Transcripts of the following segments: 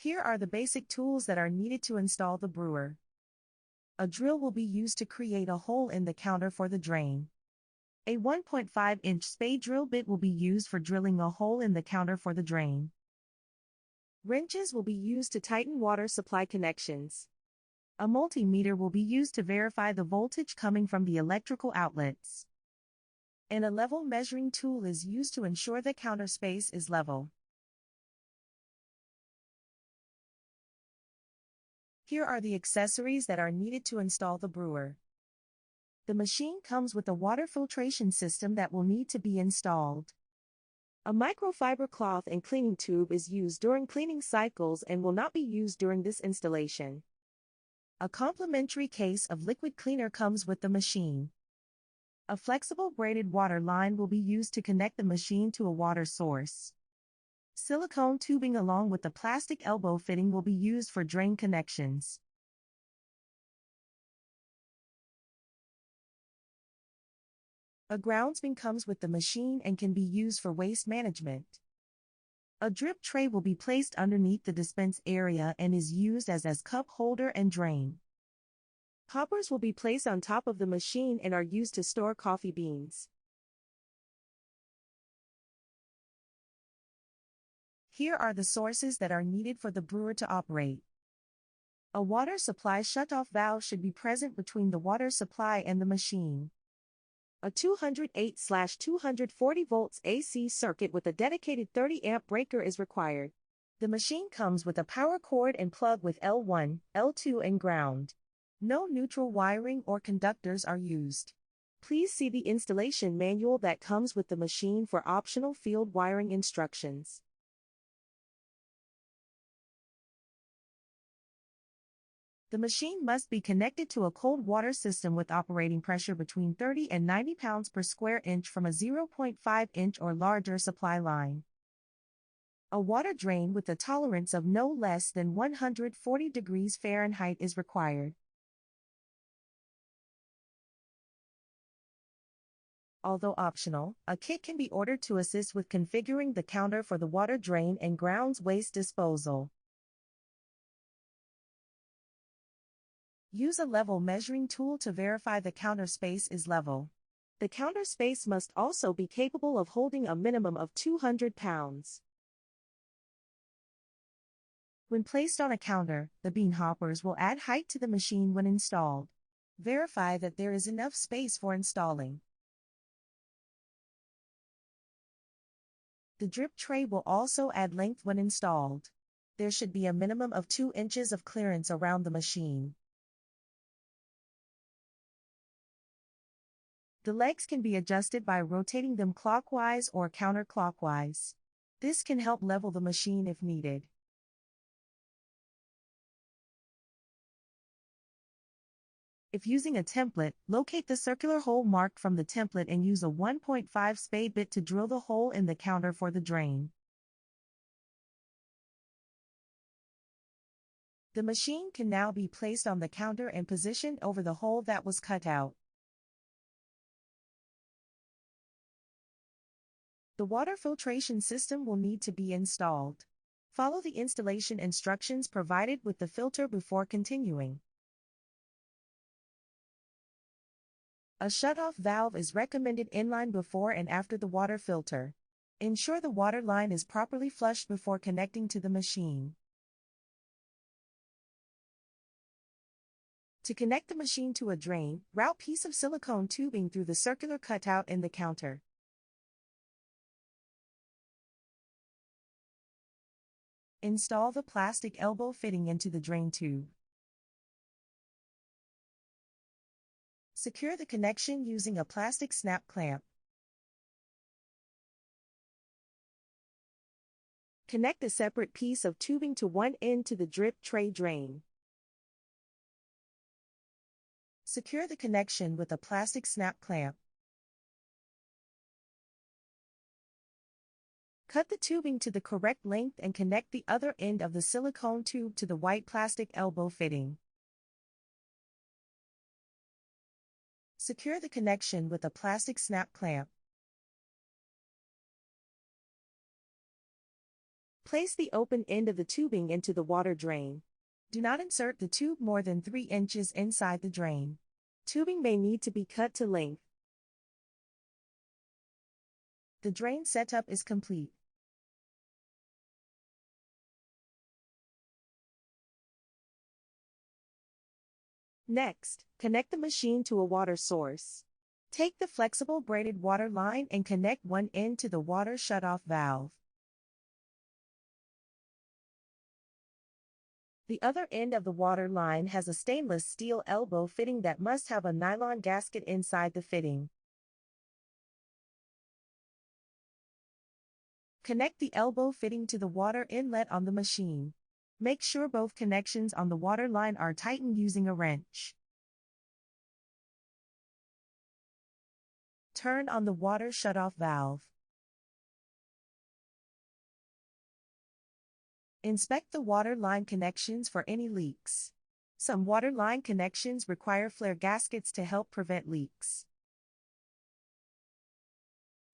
Here are the basic tools that are needed to install the brewer. A drill will be used to create a hole in the counter for the drain. A 1.5-inch spade drill bit will be used for drilling a hole in the counter for the drain. Wrenches will be used to tighten water supply connections. A multimeter will be used to verify the voltage coming from the electrical outlets. And a level measuring tool is used to ensure the counter space is level. Here are the accessories that are needed to install the brewer. The machine comes with a water filtration system that will need to be installed. A microfiber cloth and cleaning tube is used during cleaning cycles and will not be used during this installation. A complimentary case of liquid cleaner comes with the machine. A flexible braided water line will be used to connect the machine to a water source. Silicone tubing along with the plastic elbow fitting will be used for drain connections. A grounds bin comes with the machine and can be used for waste management. A drip tray will be placed underneath the dispense area and is used as cup holder and drain. Hoppers will be placed on top of the machine and are used to store coffee beans. Here are the sources that are needed for the brewer to operate. A water supply shutoff valve should be present between the water supply and the machine. A 208/240 volts AC circuit with a dedicated 30 amp breaker is required. The machine comes with a power cord and plug with L1, L2 and ground. No neutral wiring or conductors are used. Please see the installation manual that comes with the machine for optional field wiring instructions. The machine must be connected to a cold water system with operating pressure between 30 and 90 pounds per square inch from a 0.5-inch or larger supply line. A water drain with a tolerance of no less than 140 degrees Fahrenheit is required. Although optional, a kit can be ordered to assist with configuring the counter for the water drain and grounds waste disposal. Use a level measuring tool to verify the counter space is level. The counter space must also be capable of holding a minimum of 200 pounds. When placed on a counter, the bean hoppers will add height to the machine when installed. Verify that there is enough space for installing. The drip tray will also add length when installed. There should be a minimum of 2 inches of clearance around the machine. The legs can be adjusted by rotating them clockwise or counterclockwise. This can help level the machine if needed. If using a template, locate the circular hole marked from the template and use a 1.5 spade bit to drill the hole in the counter for the drain. The machine can now be placed on the counter and positioned over the hole that was cut out. The water filtration system will need to be installed. Follow the installation instructions provided with the filter before continuing. A shutoff valve is recommended inline before and after the water filter. Ensure the water line is properly flushed before connecting to the machine. To connect the machine to a drain, route piece of silicone tubing through the circular cutout in the counter. Install the plastic elbow fitting into the drain tube. Secure the connection using a plastic snap clamp. Connect a separate piece of tubing to one end to the drip tray drain. Secure the connection with a plastic snap clamp. Cut the tubing to the correct length and connect the other end of the silicone tube to the white plastic elbow fitting. Secure the connection with a plastic snap clamp. Place the open end of the tubing into the water drain. Do not insert the tube more than 3 inches inside the drain. Tubing may need to be cut to length. The drain setup is complete. Next, connect the machine to a water source. Take the flexible braided water line and connect one end to the water shutoff valve. The other end of the water line has a stainless steel elbow fitting that must have a nylon gasket inside the fitting. Connect the elbow fitting to the water inlet on the machine. Make sure both connections on the water line are tightened using a wrench. Turn on the water shutoff valve. Inspect the water line connections for any leaks. Some water line connections require flare gaskets to help prevent leaks.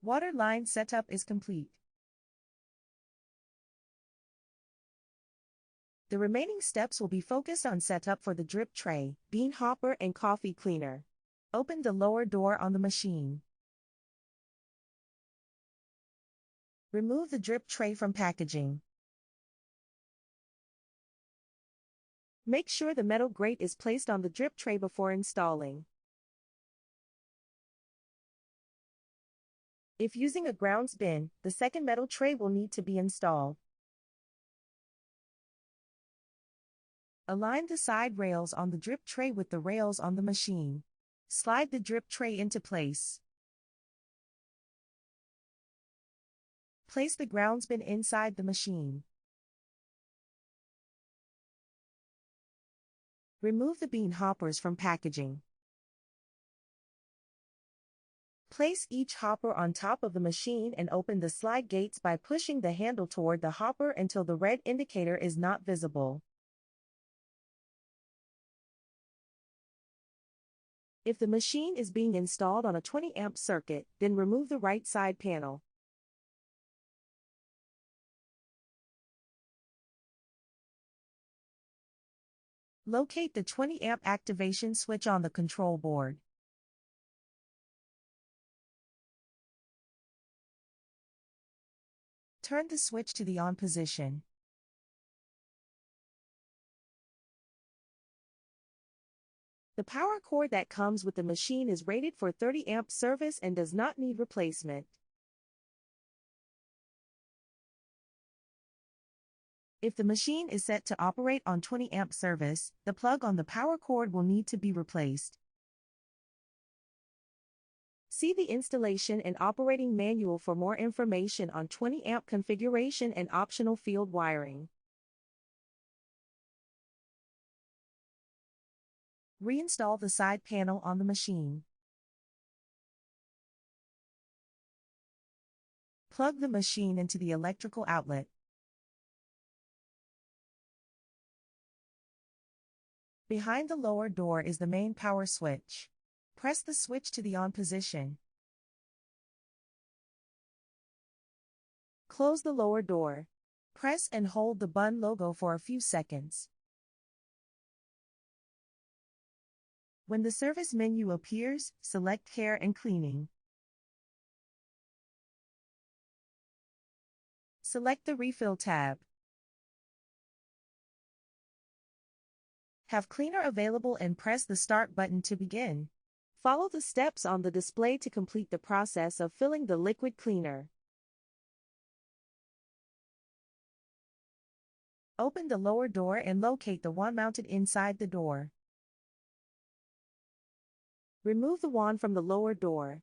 Water line setup is complete. The remaining steps will be focused on setup for the drip tray, bean hopper, and coffee cleaner. Open the lower door on the machine. Remove the drip tray from packaging. Make sure the metal grate is placed on the drip tray before installing. If using a grounds bin, the second metal tray will need to be installed. Align the side rails on the drip tray with the rails on the machine. Slide the drip tray into place. Place the grounds bin inside the machine. Remove the bean hoppers from packaging. Place each hopper on top of the machine and open the slide gates by pushing the handle toward the hopper until the red indicator is not visible. If the machine is being installed on a 20-amp circuit, then remove the right side panel. Locate the 20-amp activation switch on the control board. Turn the switch to the on position. The power cord that comes with the machine is rated for 30-amp service and does not need replacement. If the machine is set to operate on 20-amp service, the plug on the power cord will need to be replaced. See the installation and operating manual for more information on 20-amp configuration and optional field wiring. Reinstall the side panel on the machine. Plug the machine into the electrical outlet. Behind the lower door is the main power switch. Press the switch to the on position. Close the lower door. Press and hold the Bunn logo for a few seconds. When the service menu appears, select Care and Cleaning. Select the Refill tab. Have cleaner available and press the Start button to begin. Follow the steps on the display to complete the process of filling the liquid cleaner. Open the lower door and locate the wand mounted inside the door. Remove the wand from the lower door.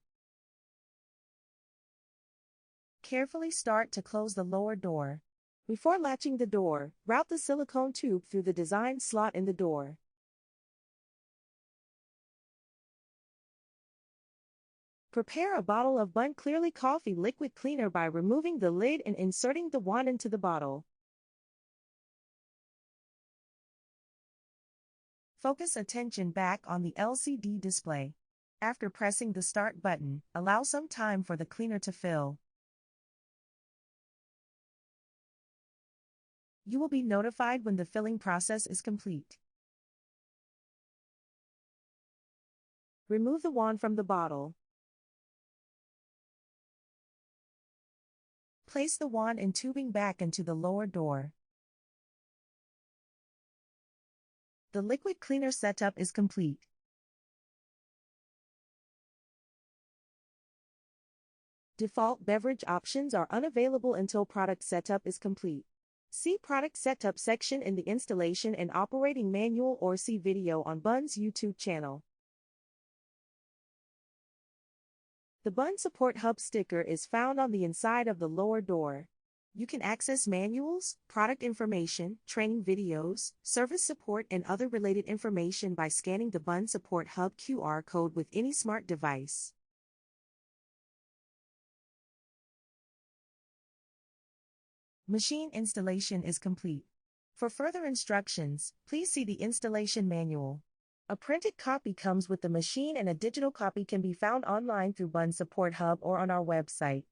Carefully start to close the lower door. Before latching the door, route the silicone tube through the designed slot in the door. Prepare a bottle of Bunn Clearly Coffee liquid cleaner by removing the lid and inserting the wand into the bottle. Focus attention back on the LCD display. After pressing the Start button, allow some time for the cleaner to fill. You will be notified when the filling process is complete. Remove the wand from the bottle. Place the wand and tubing back into the lower door. The liquid cleaner setup is complete. Default beverage options are unavailable until product setup is complete. See Product Setup section in the Installation and Operating Manual or see video on Bun's YouTube channel. The Bun Support Hub sticker is found on the inside of the lower door. You can access manuals, product information, training videos, service support and other related information by scanning the Bun Support Hub QR code with any smart device. Machine installation is complete. For further instructions, please see the installation manual. A printed copy comes with the machine and a digital copy can be found online through Bun Support Hub or on our website.